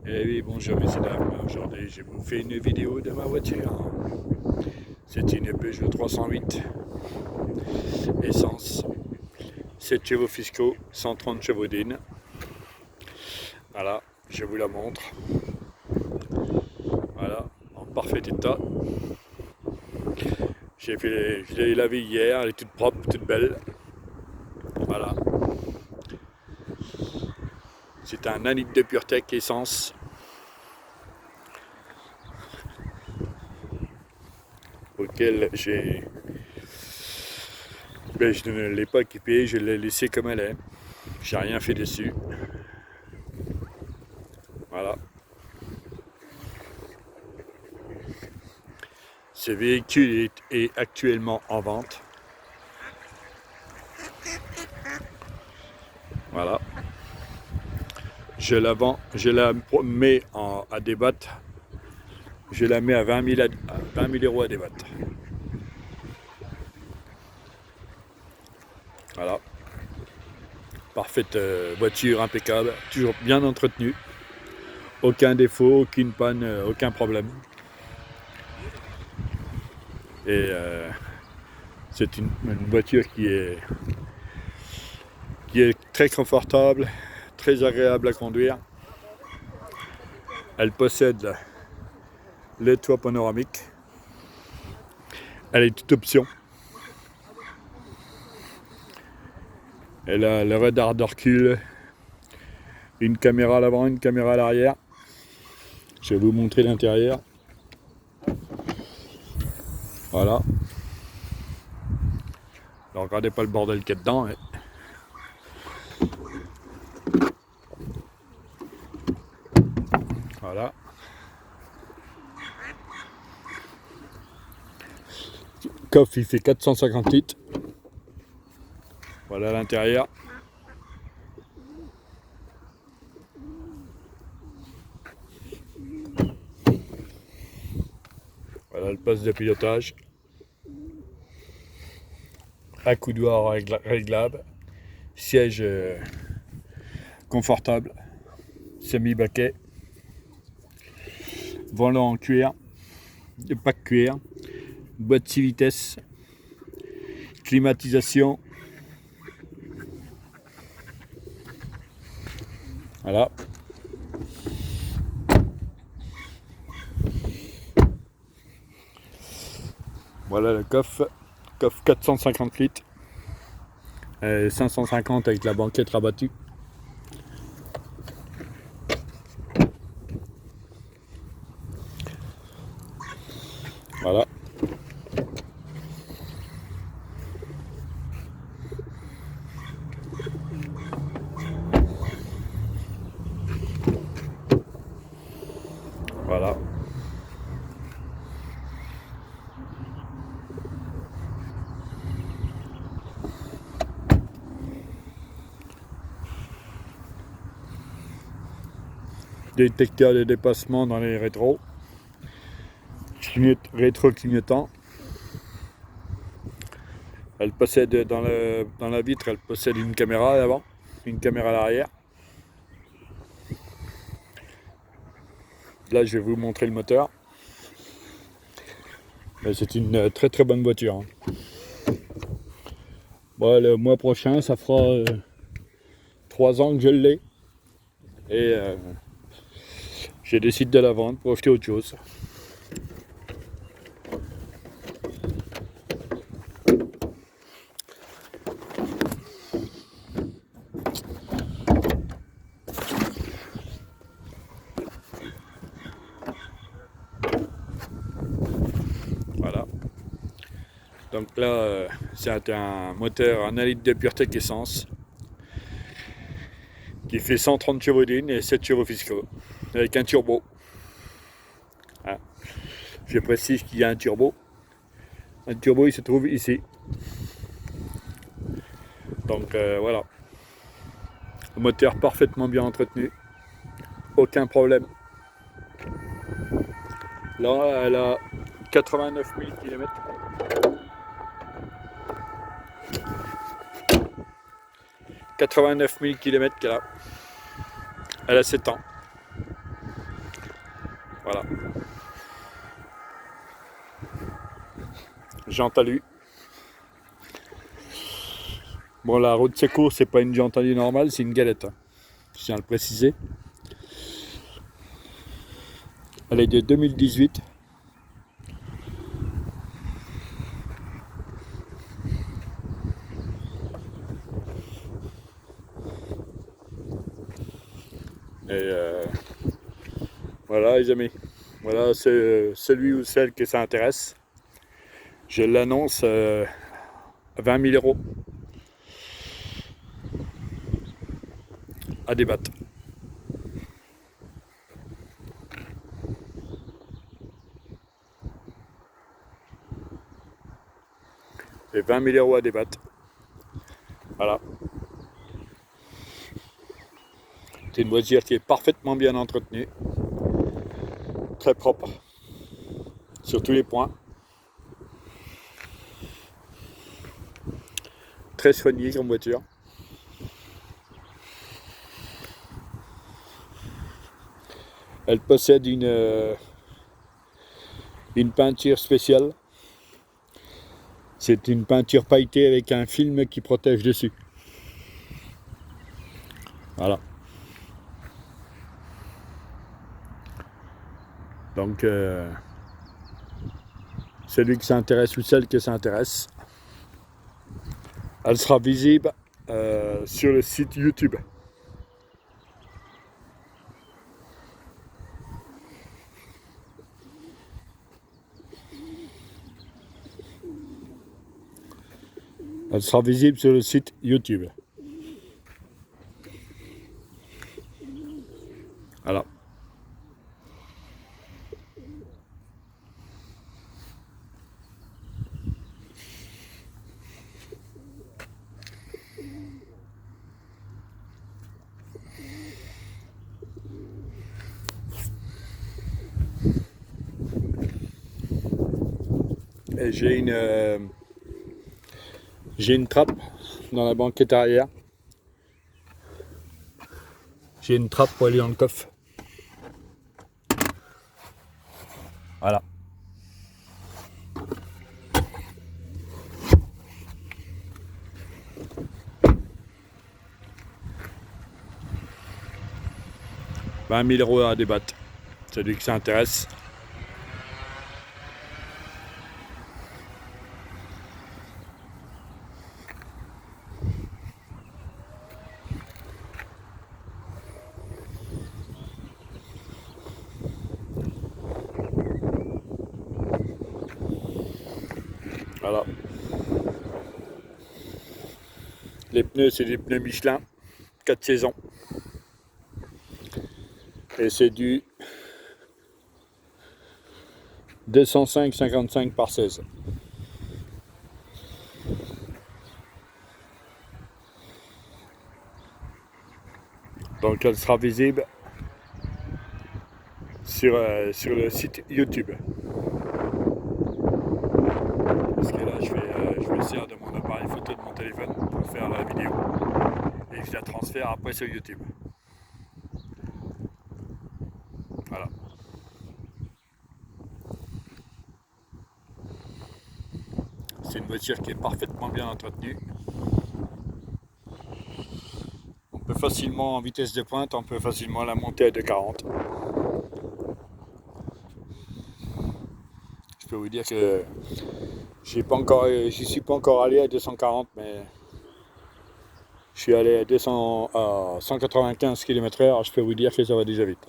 Eh oui, bonjour messieurs dames. Aujourd'hui, je vous fais une vidéo de ma voiture. C'est une Peugeot 308 essence, 7 chevaux fiscaux, 130 chevaux d'une. Voilà, je vous la montre. Voilà, en parfait état. Je l'ai lavée hier, elle est toute propre, toute belle. Voilà. C'est un 1 litre de PureTech essence. Auquel je ne l'ai pas équipé, je l'ai laissé comme elle est. J'ai rien fait dessus. Voilà. Ce véhicule est actuellement en vente. Voilà. Je la vends, je la mets à débattre. Je la mets à 20 000 euros à débattre. Voilà. Parfaite voiture, impeccable, toujours bien entretenue. Aucun défaut, aucune panne, aucun problème. Et c'est une voiture qui est très confortable, très agréable à conduire. Elle possède le toit panoramique. Elle est toute option. Elle a le radar de recul, une caméra à l'avant, une caméra à l'arrière. Je vais vous montrer l'intérieur. Voilà. Alors, regardez pas le bordel qu'il y a dedans. Hein. Voilà. Le coffre, il fait 450 litres. Voilà l'intérieur. Voilà le poste de pilotage. Accoudoir réglable. Siège confortable. Semi-baquet. Volant en cuir. Pack cuir. Boîte 6 vitesses. Climatisation. Voilà. Voilà le coffre. Coffre 450 litres. 550 avec la banquette rabattue. Voilà. Voilà. Détecteur de dépassement dans les rétros. Rétro-clignotant. Elle possède dans la vitre, elle possède une caméra à l'avant, une caméra à l'arrière. Là, je vais vous montrer le moteur. C'est une très très bonne voiture. Bon, le mois prochain, ça fera 3 ans que je l'ai. Et je décide de la vendre pour acheter autre chose. Voilà. Donc là, c'est un moteur, un 1 litre de PureTech essence qui fait 130 chevaux d'une et 7 chevaux fiscaux avec un turbo. Voilà. Je précise qu'il y a un turbo. Un turbo, il se trouve ici. Donc voilà. Le moteur parfaitement bien entretenu. Aucun problème. Là, elle a 89 000 km. 89 000 km qu'elle a. Elle a 7 ans. Voilà. Jante alu. Bon, la route Secours, c'est pas une jante alu normale, c'est une galette. Je tiens à le préciser. Elle est de 2018. Et voilà les amis. Voilà, c'est celui ou celle que ça intéresse. Je l'annonce à 20 000 euros à débattre. Et 20 000 euros à débattre. Voilà. C'est une voiture qui est parfaitement bien entretenue. Très propre. Sur tous les points. Très soignée comme voiture. Elle possède une peinture spéciale. C'est une peinture pailletée avec un film qui protège dessus. Voilà. Donc, celui qui s'intéresse ou celle qui s'intéresse, elle sera visible sur le site YouTube. Elle sera visible sur le site YouTube. Voilà. Et j'ai une trappe dans la banquette arrière. J'ai une trappe pour aller dans le coffre. Voilà. « 20 000 euros à débattre. Celui qui s'intéresse. Voilà. Les pneus, c'est des pneus Michelin, 4 saisons. Et c'est du 205,55 par 16. Donc elle sera visible sur le site YouTube. Parce que là, je vais essayer de mon appareil photo de mon téléphone pour faire la vidéo. Et je la transfère après sur YouTube. Voilà. C'est une voiture qui est parfaitement bien entretenue. On peut facilement, en vitesse de pointe, on peut facilement la monter à 2,40. Je peux vous dire que j'y suis pas encore allé à 240, mais je suis allé à 195 km/h. Je peux vous dire que ça va déjà vite.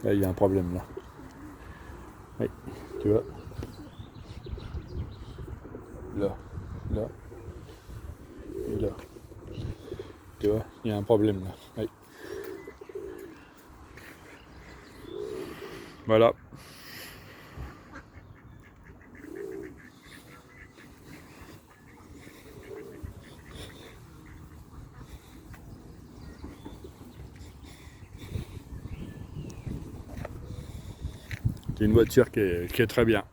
Là, il y a un problème là. Oui, tu vois. Là, là, et là. Tu vois, il y a un problème là. Oui. Voilà. C'est une voiture qui est très bien.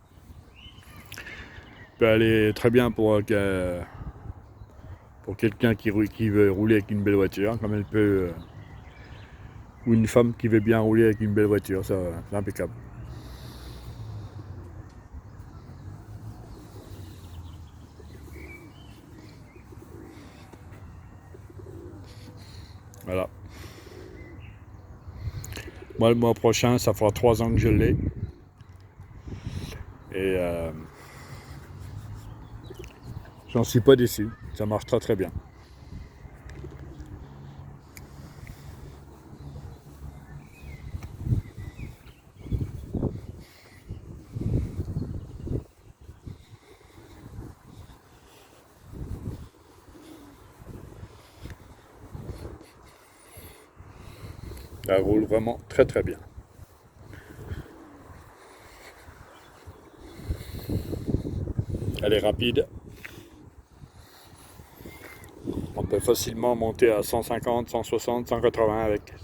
Elle est très bien pour Pour quelqu'un qui veut rouler avec une belle voiture, comme elle peut, ou une femme qui veut bien rouler avec une belle voiture, ça, c'est impeccable. Voilà. Moi, le mois prochain, ça fera 3 ans que je l'ai. Et j'en suis pas déçu. Ça marche très très bien. Elle roule vraiment très très bien. Elle est rapide. On peut facilement monter à 150, 160, 180 avec,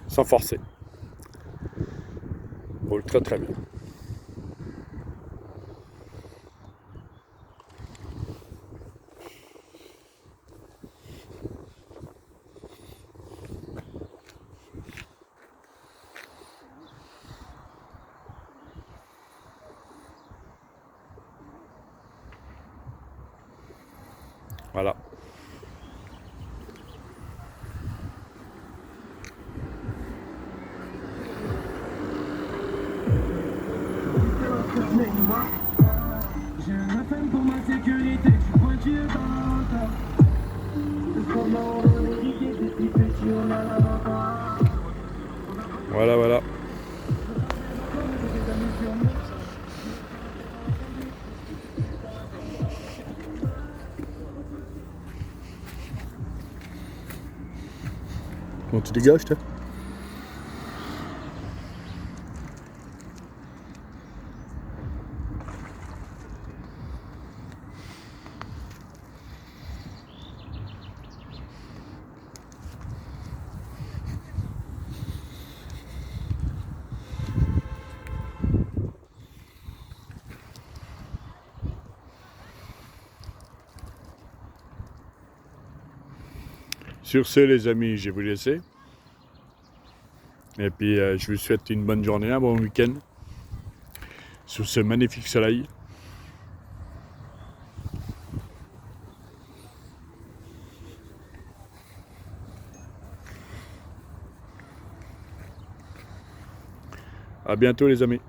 sans forcer. Elle roule très très bien. Voilà. J'ai un appel pour ma sécurité, je suis pointu dans le corps. Voilà, voilà. Comment tu dégages, toi? Sur ce, les amis, je vais vous laisser. Et puis, je vous souhaite une bonne journée, un bon week-end. Sous ce magnifique soleil. À bientôt, les amis.